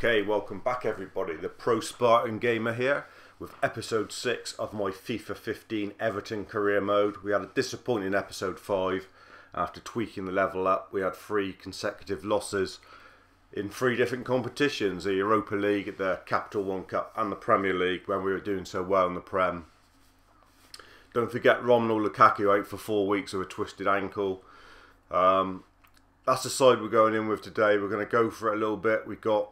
Okay, welcome back everybody. The TheProSpartanGamer here with episode 6 of my FIFA 15 Everton career mode. We had a disappointing episode 5 after tweaking the level up. We had 3 consecutive losses in 3 different competitions: the Europa League, the Capital One Cup and the Premier League, when we were doing so well in the Prem. Don't forget Romelu Lukaku out for 4 weeks with a twisted ankle. That's the side we're going in with today. We're going to go for it a little bit. We've got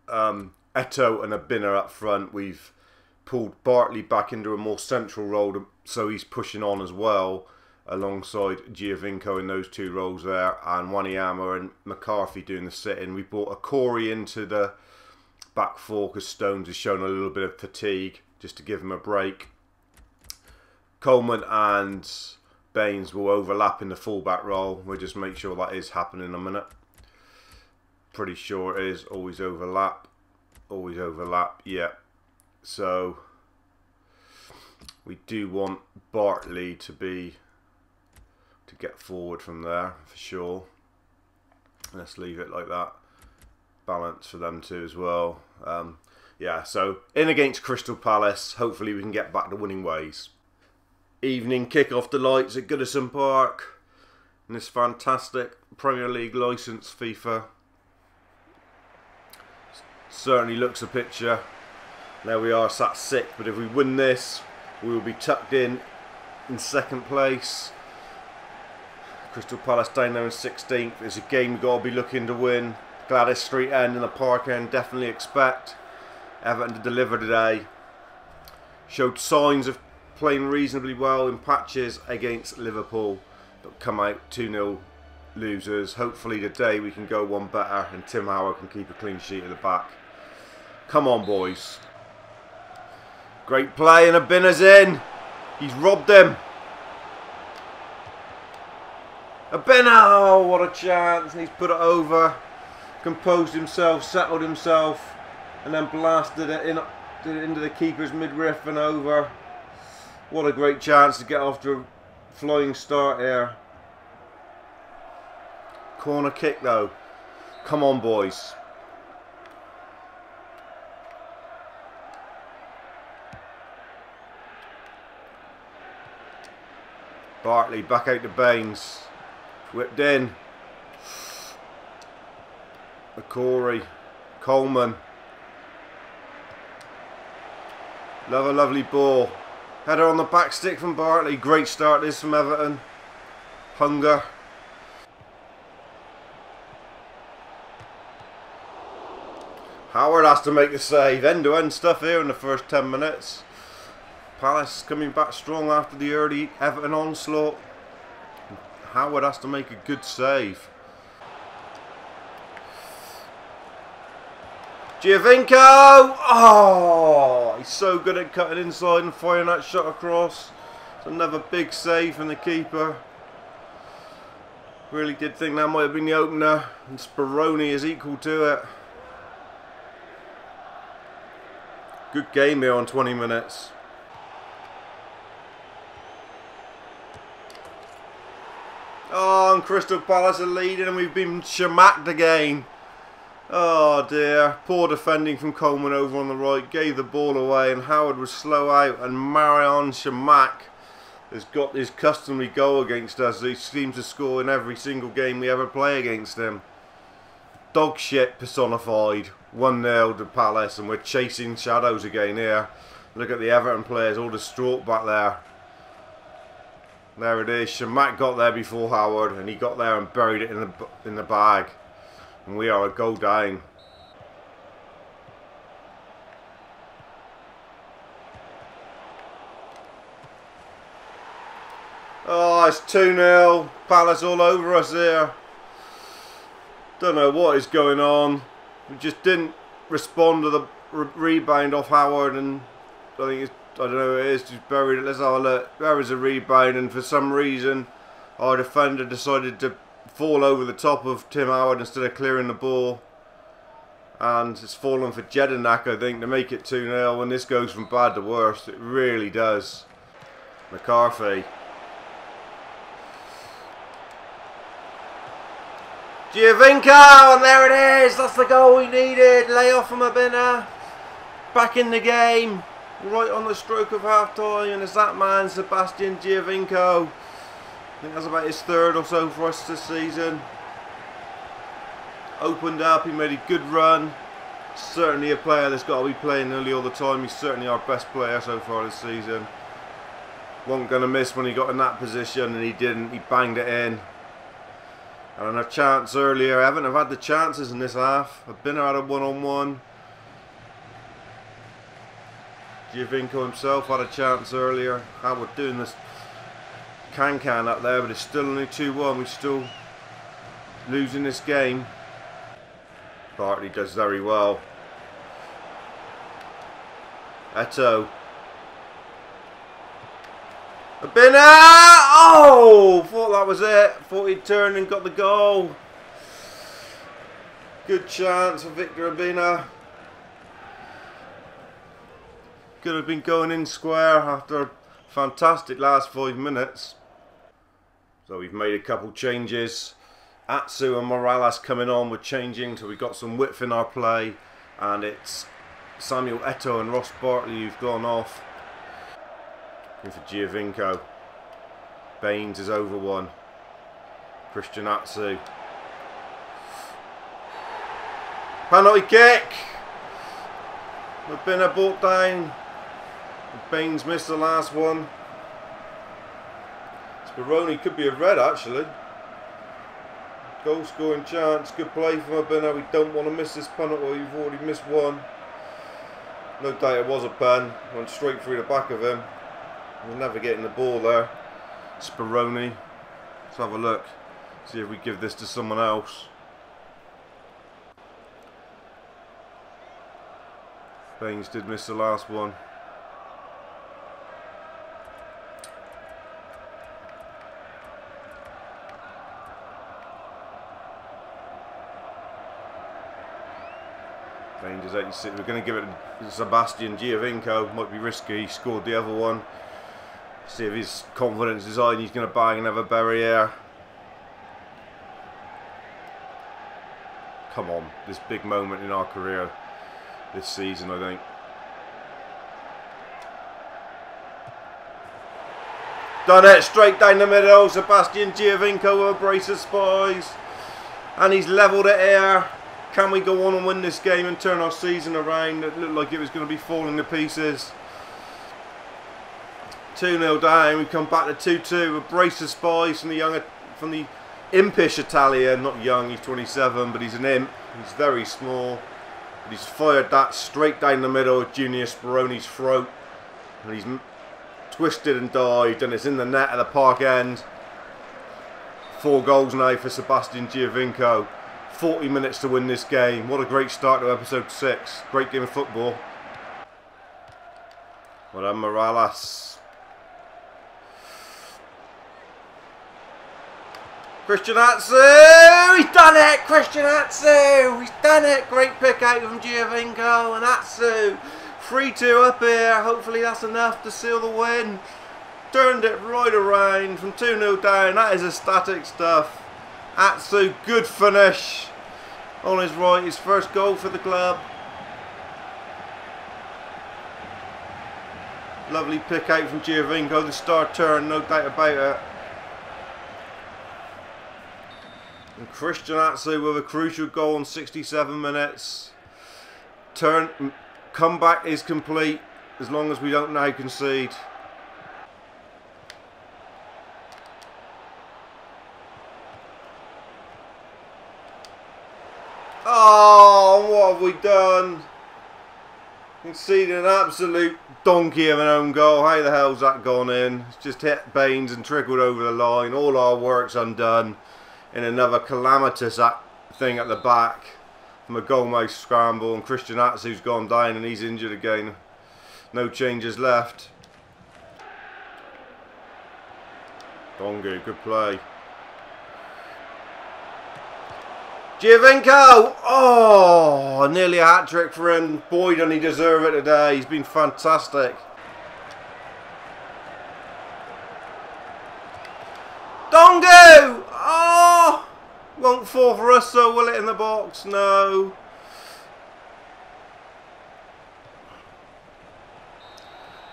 Eto and a Binner up front. We've pulled Bartley back into a more central role, so he's pushing on as well, alongside Giovinco in those 2 roles there, and Wanyama and McCarthy doing the sit-in. We brought a Corey into the back 4 because Stones has shown a little bit of fatigue, just to give him a break. Coleman and Baines will overlap in the fullback role. We'll just make sure that is happening in a minute. Pretty sure it is. Always overlap. Always overlap. Yeah. So we do want Bartley to get forward from there for sure. Let's leave it like that. Balance for them too as well. Yeah. So in against Crystal Palace. Hopefully we can get back to winning ways. Evening kick-off delights at Goodison Park in this fantastic Premier League licensed FIFA. Certainly looks a picture. There we are, sat 6th, but if we win this, we will be tucked in 2nd place. Crystal Palace down there in 16th. It's a game we've got to be looking to win. Gladys Street end and the Park end definitely expect Everton to deliver today. Showed signs of playing reasonably well in patches against Liverpool, but come out 2-0 losers. Hopefully today we can go one better and Tim Howard can keep a clean sheet at the back. Come on boys. Great play and a Binner's in. He's robbed him. A Binner, oh, what a chance, and he's put it over, composed himself, settled himself, and then blasted it into the keeper's midriff and over. What a great chance to get off to a flying start here. Corner kick though. Come on boys. Bartley back out to Baines. Whipped in. McCorry. Coleman. Love a lovely ball. Header on the back stick from Bartley. Great start this from Everton. Hunger. Howard has to make the save. End-to-end stuff here in the first 10 minutes. Palace coming back strong after the early Everton onslaught. Howard has to make a good save. Giovinco! Oh, he's so good at cutting inside and firing that shot across. It's another big save from the keeper. Really did think that might have been the opener, and Speroni is equal to it. Good game here on 20 minutes. Oh, and Crystal Palace are leading and we've been shamacked again. Oh dear, poor defending from Coleman over on the right, gave the ball away and Howard was slow out, and Marion Shamak has got his customary goal against us. He seems to score in every single game we ever play against him. Dog shit personified. 1-0 to Palace and we're chasing shadows again here. Look at the Everton players all distraught back there. There it is. Shamak got there before Howard and he got there and buried it in the bag. And we are a goal down. Oh, it's 2-0. Palace all over us here. Don't know what is going on. We just didn't respond to the rebound off Howard, and I think it's, I don't know who it is, just buried it. Let's have a look. There was a rebound, and for some reason our defender decided to fall over the top of Tim Howard instead of clearing the ball, and it's fallen for Jedinak, I think, to make it 2-0. When this goes from bad to worse, it really does. McCarthy. Giovinco, and there it is. That's the goal we needed. Lay off from Abina. Back in the game. Right on the stroke of half time. And it's that man, Sebastian Giovinco. I think that's about his third or so for us this season. Opened up. He made a good run. Certainly a player that's got to be playing nearly all the time. He's certainly our best player so far this season. Wasn't going to miss when he got in that position, and he didn't. He banged it in. And a chance earlier. Everton have had the chances in this half. Abina had a one-on-one. Giovinco himself had a chance earlier. How we're doing this can up there, but it's still only 2-1. We're still losing this game. Bartley does very well. Eto. Abina! Oh! Thought that was it. Thought he'd turned and got the goal. Good chance for Victor Abina. Could have been going in square after a fantastic last 5 minutes. So we've made a couple changes. Atsu and Morales coming on, we're changing, so we've got some width in our play, and it's Samuel Eto'o and Ross Bartley who've gone off. In for Giovinco. Baines is over one. Christian Atsu. Penalty kick! Abina brought down. Baines missed the last one. Speroni could be a red actually. Goal scoring chance, good play from Abina. We don't want to miss this penalty. We've already missed one. No doubt it was a pen. Went straight through the back of him. We're never getting the ball there. Speroni. Let's have a look. See if we give this to someone else. Baines did miss the last one. Baines is 86. We're going to give it to Sebastian Giovinco. Might be risky. He scored the other one. See if his confidence is high and he's going to bang another barrier. Come on. This big moment in our career this season, I think. Done it. Straight down the middle. Sebastian Giovinco with a brace of spies. And he's levelled it here. Can we go on and win this game and turn our season around? It looked like it was going to be falling to pieces. 2-0 down. We come back to 2-2. A brace of spies from the impish Italian. Not young, he's 27, but he's an imp. He's very small. But he's fired that straight down the middle of Junior Speroni's throat. And he's twisted and dived, and it's in the net at the park end. 4 goals now for Sebastian Giovinco. 40 minutes to win this game. What a great start to episode 6. Great game of football. Well done, Morales. Christian Atsu! He's done it! Christian Atsu! He's done it! Great pick out from Giovinco and Atsu. 3-2 up here. Hopefully that's enough to seal the win. Turned it right around from 2-0 down. That is ecstatic stuff. Atsu, good finish on his right, his first goal for the club. Lovely pick out from Giovinco, the star turn, no doubt about it. And Christian Atsu with a crucial goal in 67 minutes. Comeback is complete as long as we don't now concede. Oh, what have we done? Conceded an absolute donkey of an own goal. How the hell's that gone in? It's just hit Baines and trickled over the line. All our work's undone in another calamitous thing at the back from a goalmouth scramble. And Christian Atsu's gone down and he's injured again. No changes left. Dongu, good play. Giovinco! Oh, nearly a hat-trick for him. Boy, doesn't he deserve it today. He's been fantastic. Dongu! Oh! Won't fall for us, so will it in the box? No.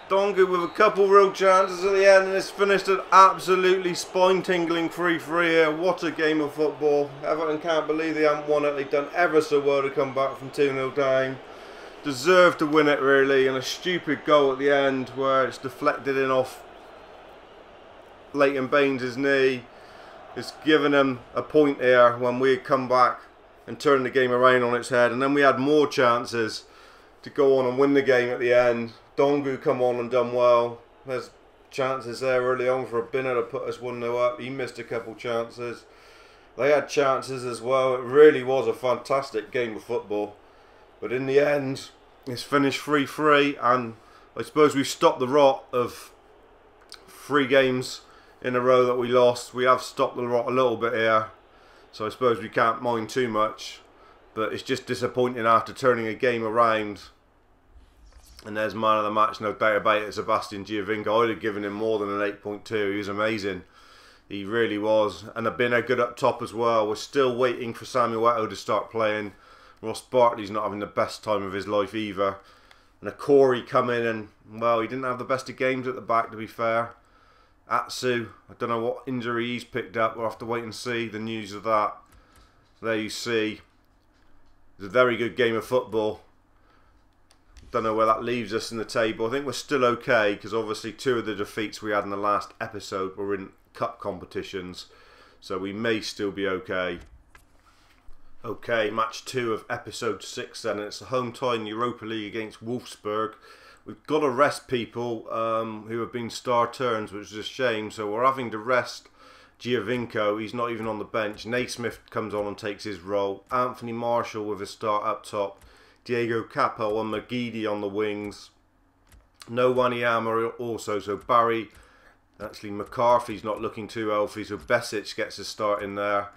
Dongu with a couple real chances at the end, and it's finished an absolutely spine-tingling 3-3 here. What a game of football. Everton can't believe they haven't won it. They've done ever so well to come back from 2-0 down. Deserved to win it, really, and a stupid goal at the end where it's deflected in off Leighton Baines' knee. It's given him a point here when we had come back and turned the game around on its head, and then we had more chances to go on and win the game at the end. Dongu come on and done well. There's chances there early on for a Binner to put us 1-0 up. He missed a couple chances. They had chances as well. It really was a fantastic game of football. But in the end, it's finished 3-3, and I suppose we've stopped the rot of 3 games in a row that we lost. We have stopped the rot a little bit here, so I suppose we can't mind too much. But it's just disappointing after turning a game around. And there's man of the match, no doubt about it, Sebastian Giovinco. I'd have given him more than an 8.2. He was amazing. He really was. And a Binner good up top as well. We're still waiting for Samuel Eto'o to start playing. Ross Bartley's not having the best time of his life either. And a Corey come in and, well, he didn't have the best of games at the back, to be fair. Atsu, I don't know what injury he's picked up. We'll have to wait and see the news of that. There you see. It's a very good game of football. Don't know where that leaves us in the table. I think we're still okay, because obviously 2 of the defeats we had in the last episode were in cup competitions, so we may still be okay. Okay, match 2 of episode 6 then. It's a home tie in Europa League against Wolfsburg. We've got to rest people who have been star turns, which is a shame, so we're having to rest Giovinco. He's not even on the bench. Naismith comes on and takes his role. Anthony Marshall with a start up top. Diego Capel and McGeady on the wings. No Wanyama also, so Barry, actually McCarthy's not looking too healthy, so Besic gets a start in there,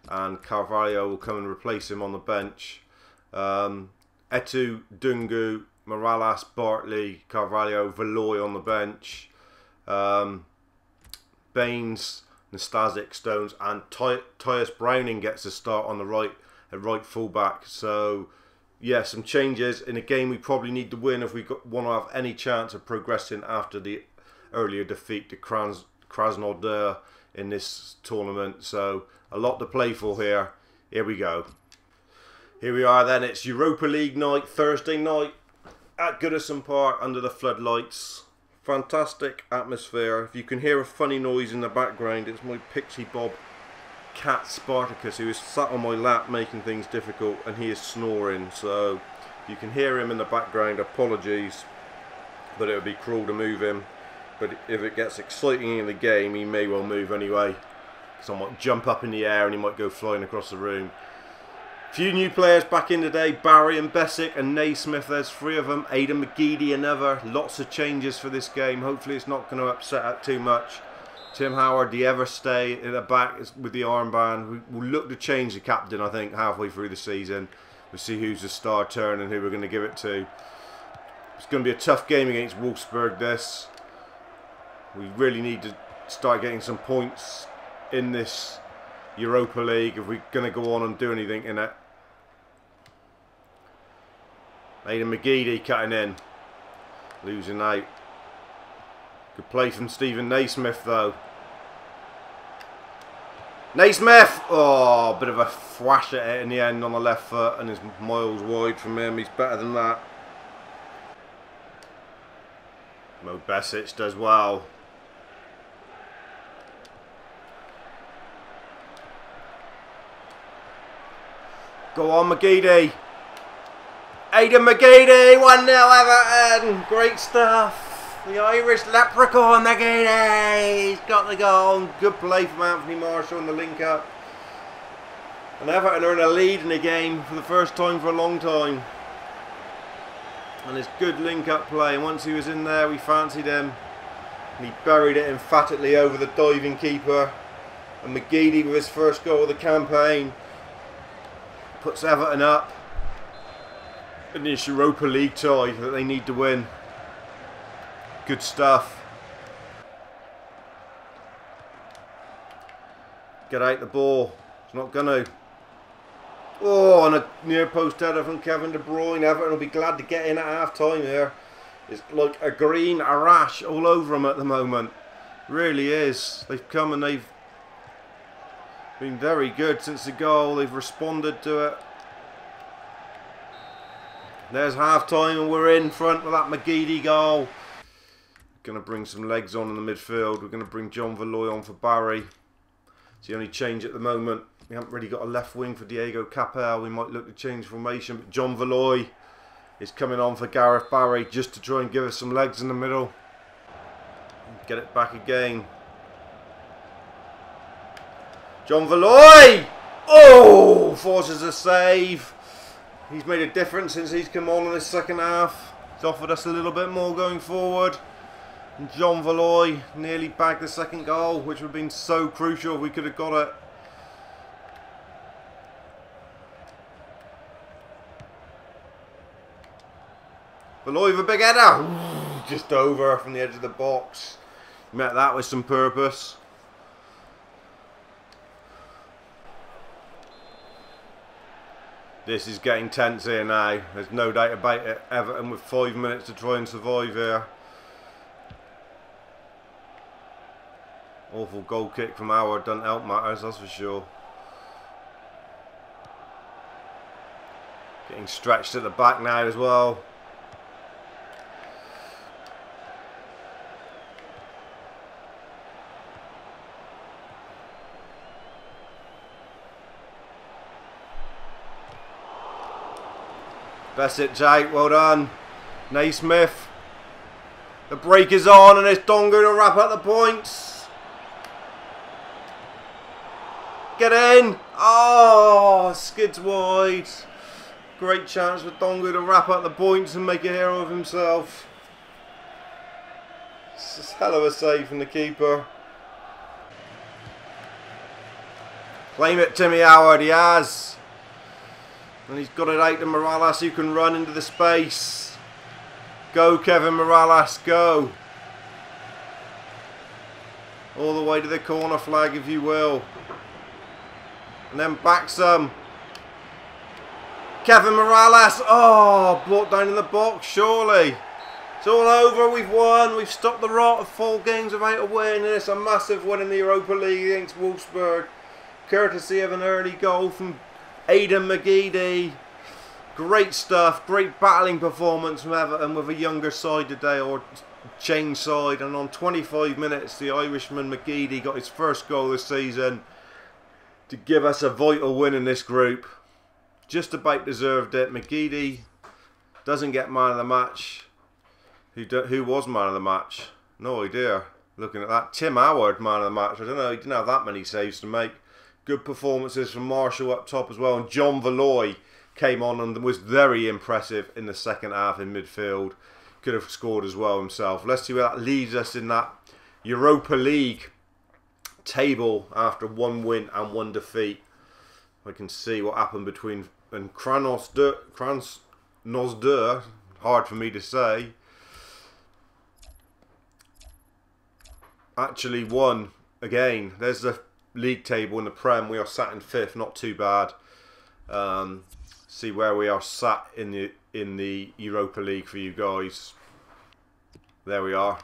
and Carvalho will come and replace him on the bench. Etu, Dungu, Morales, Bartley, Carvalho, Valoy on the bench. Baines, Nastasic, Stones, and Tyus Browning gets a start on the right fullback. So yeah, some changes in a game we probably need to win if we want to have any chance of progressing after the earlier defeat to Krasnodar in this tournament. So a lot to play for here. Here we go. Here we are then. It's Europa League night, Thursday night at Goodison Park under the floodlights. Fantastic atmosphere. If you can hear a funny noise in the background, it's my Pixie Bob cat Spartacus, who is sat on my lap making things difficult, and he is snoring, so if you can hear him in the background, apologies, but it would be cruel to move him. But if it gets exciting in the game, he may well move anyway, because I might jump up in the air and he might go flying across the room. Few new players back in today. Barry and Besic and Naismith, there's 3 of them. Aidan McGeady another. Lots of changes for this game. Hopefully it's not going to upset out too much. Tim Howard, the ever stay in the back with the armband. We'll look to change the captain, I think, halfway through the season. We'll see who's the star turn and who we're going to give it to. It's going to be a tough game against Wolfsburg, this. We really need to start getting some points in this Europa League if we're going to go on and do anything in it. Aidan McGeady cutting in. Losing out. Good play from Stephen Naismith though. Naismith! Oh, bit of a thwash at it in the end on the left foot, and is miles wide from him. He's better than that. Mo Besic does well. Go on, McGeady. Aidan McGeady, 1-0 Everton. Great stuff. The Irish leprechaun, McGeady. He's got the goal. Good play from Anthony Marshall in the link-up. And Everton are in a lead in the game for the first time for a long time. And it's good link-up play. And once he was in there, we fancied him. And he buried it emphatically over the diving keeper. And McGeady, with his first goal of the campaign, puts Everton up in this Europa League tie that they need to win. Good stuff. Get out the ball. It's not going to. Oh, on a near post header from Kevin De Bruyne. Everton will be glad to get in at half time here. It's like a green rash all over them at the moment. Really is. They've come and they've been very good since the goal. They've responded to it. There's half time and we're in front with that McGeady goal. Going to bring some legs on in the midfield. We're going to bring John Valoy on for Barry. It's the only change at the moment. We haven't really got a left wing for Diego Capel. We might look to change formation, but John Valoy is coming on for Gareth Barry just to try and give us some legs in the middle. Get it back again. John Valoy! Oh! Forces a save. He's made a difference since he's come on in this second half. He's offered us a little bit more going forward. And John Valoy nearly bagged the second goal, which would have been so crucial if we could have got it. Valoy with a big header. Just over from the edge of the box. Met that with some purpose. This is getting tense here now. There's no doubt about it. Everton with 5 minutes to try and survive here. Awful goal kick from Howard. Doesn't help matters, that's for sure. Getting stretched at the back now as well. Besic out, well done. Naismith. The break is on and it's Dongu to wrap up the points. Get in. Oh, skids wide. Great chance for Dongu to wrap up the points and make a hero of himself. It's a hell of a save from the keeper. Claim it, Timmy Howard, he has. And he's got it out to Morales, who can run into the space. Go, Kevin Morales, go. All the way to the corner flag, if you will. And then back some. Kevin Morales. Oh, brought down in the box, surely. It's all over, we've won. We've stopped the rot of 4 games without a win. And it's a massive win in the Europa League against Wolfsburg. Courtesy of an early goal from Aidan McGeady. Great stuff, great battling performance from Everton with a younger side today, or change side, and on 25 minutes the Irishman McGeady got his first goal this season to give us a vital win in this group. Just about deserved it. McGeady doesn't get man of the match. Who was man of the match? No idea. Looking at that, Tim Howard man of the match. I don't know, he didn't have that many saves to make. Good performances from Marshall up top as well. And John Valoy came on and was very impressive in the second half in midfield. Could have scored as well himself. Let's see where that leaves us in that Europa League table after 1 win and 1 defeat. I can see what happened between Krasnodar, hard for me to say, actually won again. There's the league table in the Prem. We are sat in 5th, not too bad. See where we are sat in the Europa League for you guys. There we are.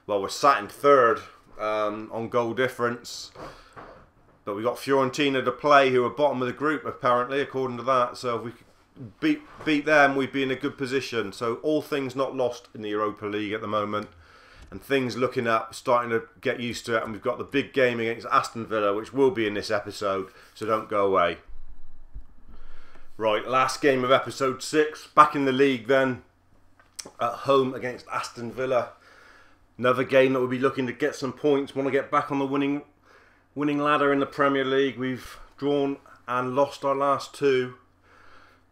Well, we're sat in 3rd on goal difference, but we got Fiorentina to play, who are bottom of the group apparently, according to that. So if we could beat them, we'd be in a good position. So all things not lost in the Europa League at the moment. And things looking up, starting to get used to it. And we've got the big game against Aston Villa, which will be in this episode, so don't go away. Right, last game of episode 6. Back in the league then. At home against Aston Villa. Another game that we'll be looking to get some points. Want to get back on the winning ladder in the Premier League. We've drawn and lost our last 2.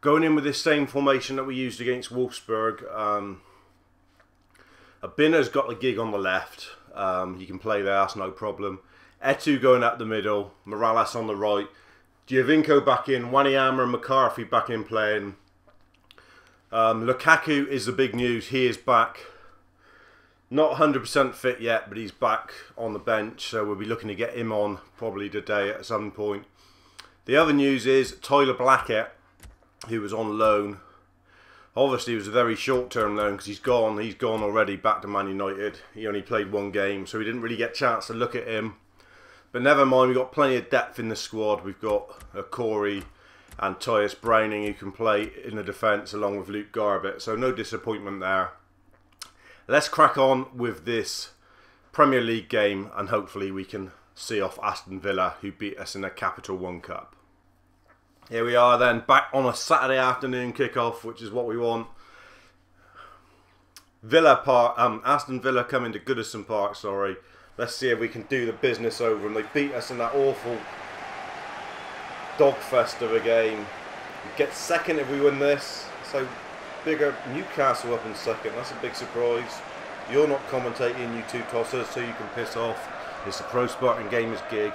Going in with this same formation that we used against Wolfsburg. Abina's got the gig on the left. He can play there, that's no problem. Etu going up the middle. Morales on the right. Giovinco back in. Wanyama and McCarthy back in playing. Lukaku is the big news. He is back. Not 100% fit yet, but he's back on the bench. So we'll be looking to get him on probably today at some point. The other news is Tyler Blackett, who was on loan. Obviously, it was a very short-term loan because he's gone. He's gone already back to Man United. He only played one game, so we didn't really get a chance to look at him. But never mind, we've got plenty of depth in the squad. We've got Corey and Tyus Browning who can play in the defence along with Luke Garbett. So no disappointment there. Let's crack on with this Premier League game and hopefully we can see off Aston Villa who beat us in a Capital One Cup. Here we are then, back on a Saturday afternoon kickoff, which is what we want. Aston Villa coming to Goodison Park, sorry. Let's see if we can do the business over them. They beat us in that awful dogfest of a game. We get second if we win this. So bigger Newcastle up in second. That's a big surprise. You're not commentating, you two tossers, so you can piss off. It's the Pro Spartan Gamers gig.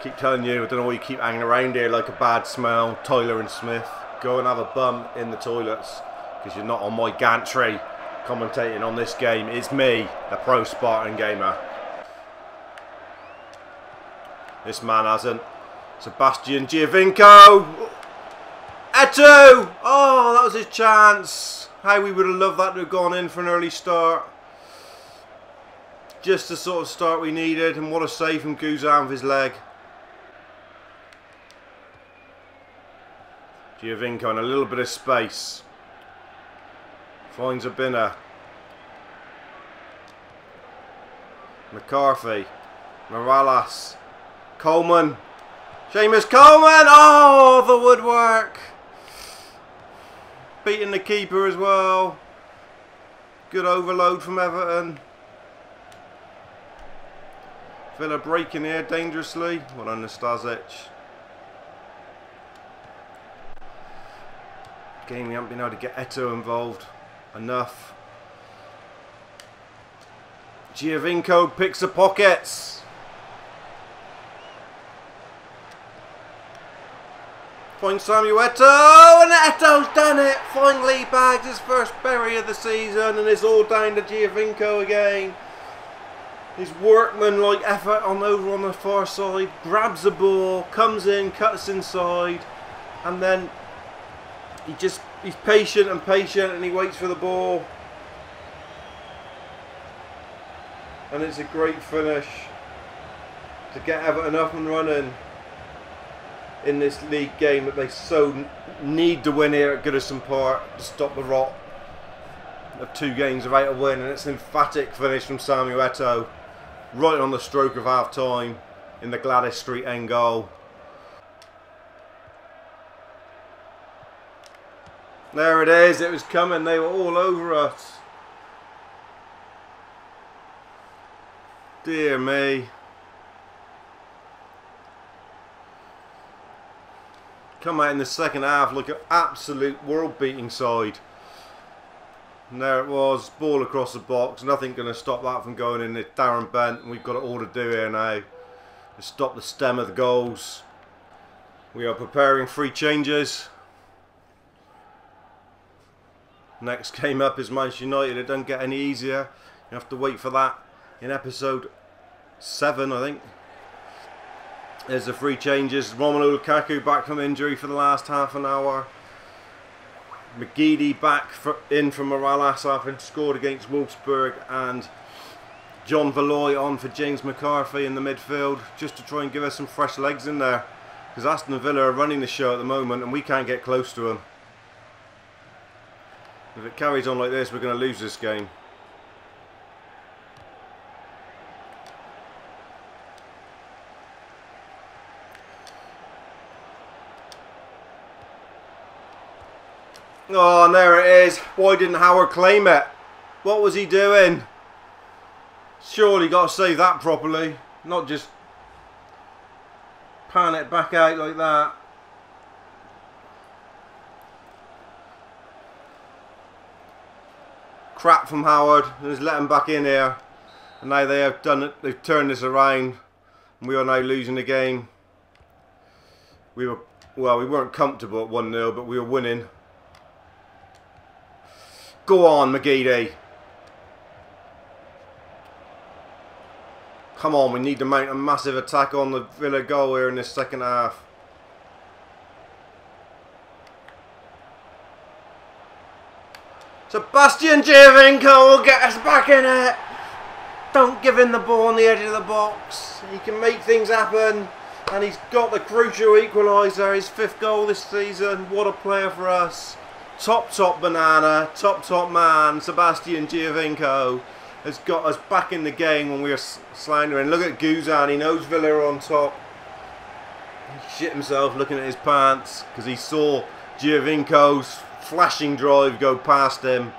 Keep telling you, I don't know why you keep hanging around here like a bad smell. Tyler and Smith, go and have a bum in the toilets because you're not on my gantry commentating on this game. It's me, the Pro Spartan Gamer. This man hasn't. Sebastian Giovinco. Eto'o! Oh, that was his chance. How we would have loved that to have gone in for an early start. Just the sort of start we needed. And what a save from Guzan with his leg. Giovinco in a little bit of space. Finds a binner. McCarthy. Morales. Coleman. Seamus Coleman! Oh, the woodwork! Beating the keeper as well. Good overload from Everton. Villa breaking here dangerously. Well done, Stasic. Game we haven't been able to get Eto'o involved enough. Giovinco picks the pockets. Finds Samuel Eto'o, and Eto'o's done it! Finally bags his first berry of the season, and it's all down to Giovinco again. His workman-like effort over on the far side, grabs the ball, comes in, cuts inside, and then he's patient and he waits for the ball. And it's a great finish to get Everton up and running in this league game that they so need to win here at Goodison Park to stop the rot of 2 games without a win. And it's an emphatic finish from Samuel Eto'o right on the stroke of half time in the Gladys Street end goal. There it is, it was coming, they were all over us. Dear me. Come out in the second half like an absolute world-beating side. And there it was, ball across the box, nothing going to stop that from going in. It's Darren Bent, and we've got it all to do here now to stop the stem of the goals. We are preparing 3 changes. Next game up is Manchester United. It doesn't get any easier. You have to wait for that in episode 7, I think. There's the 3 changes. Romelu Lukaku back from injury for the last half an hour. McGeady back in from Morales after scored against Wolfsburg, and John Valoy on for James McCarthy in the midfield, just to try and give us some fresh legs in there, because Aston Villa are running the show at the moment and we can't get close to them. If it carries on like this, we're going to lose this game. Oh, and there it is. Why didn't Howard claim it? What was he doing? Surely got to save that properly. Not just pan it back out like that. Crap from Howard. Just let him back in here. And now they have done it. They've turned this around. And we are now losing the game. We weren't comfortable at 1-0, but we were winning. Go on, McGeady. Come on, we need to mount a massive attack on the Villa goal here in this second half. Sebastian Giovinco will get us back in it. Don't give him the ball on the edge of the box. He can make things happen. And he's got the crucial equaliser. His 5th goal this season. What a player for us. Top banana. Top man. Sebastian Giovinco has got us back in the game when we were slandering. Look at Guzan. He knows Villa are on top. He shit himself looking at his pants because he saw Giovinco's flashing drive go past him.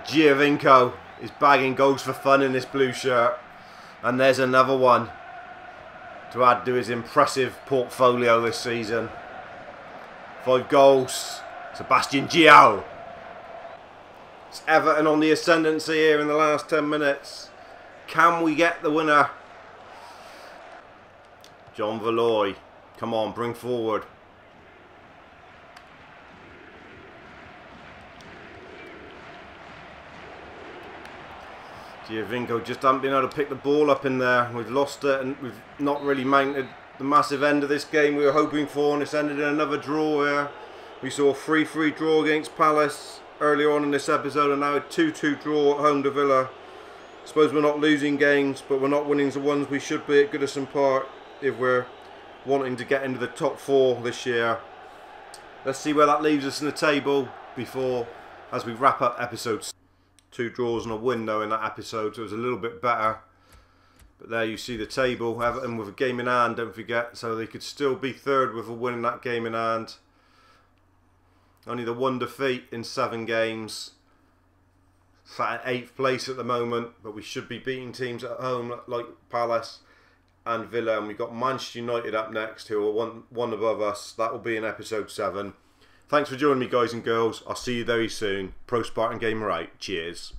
Giovinco is bagging goals for fun in this blue shirt. And there's another one to add to his impressive portfolio this season. 5 goals. Sebastian Gio. It's Everton on the ascendancy here in the last 10 minutes. Can we get the winner? John Valoy. Come on, bring forward. Giovinco just haven't been able to pick the ball up in there. We've lost it and we've not really mounted the massive end of this game we were hoping for, and it's ended in another draw here. We saw a 3-3 draw against Palace earlier on in this episode, and now a 2-2 draw at home to Villa. I suppose we're not losing games, but we're not winning the ones we should be at Goodison Park if we're wanting to get into the top 4 this year. Let's see where that leaves us in the table as we wrap up episodes. 2 draws and a win though in that episode, so it was a little bit better. But there you see the table. Everton with a game in hand, don't forget, so they could still be 3rd with a win in that game in hand. Only the 1 defeat in 7 games. Sat at 8th place at the moment, but we should be beating teams at home like Palace and Villa, and we've got Manchester United up next, who are one above us. That will be in episode 7. Thanks for joining me, guys and girls. I'll see you very soon. Pro Spartan Gamer out. Cheers.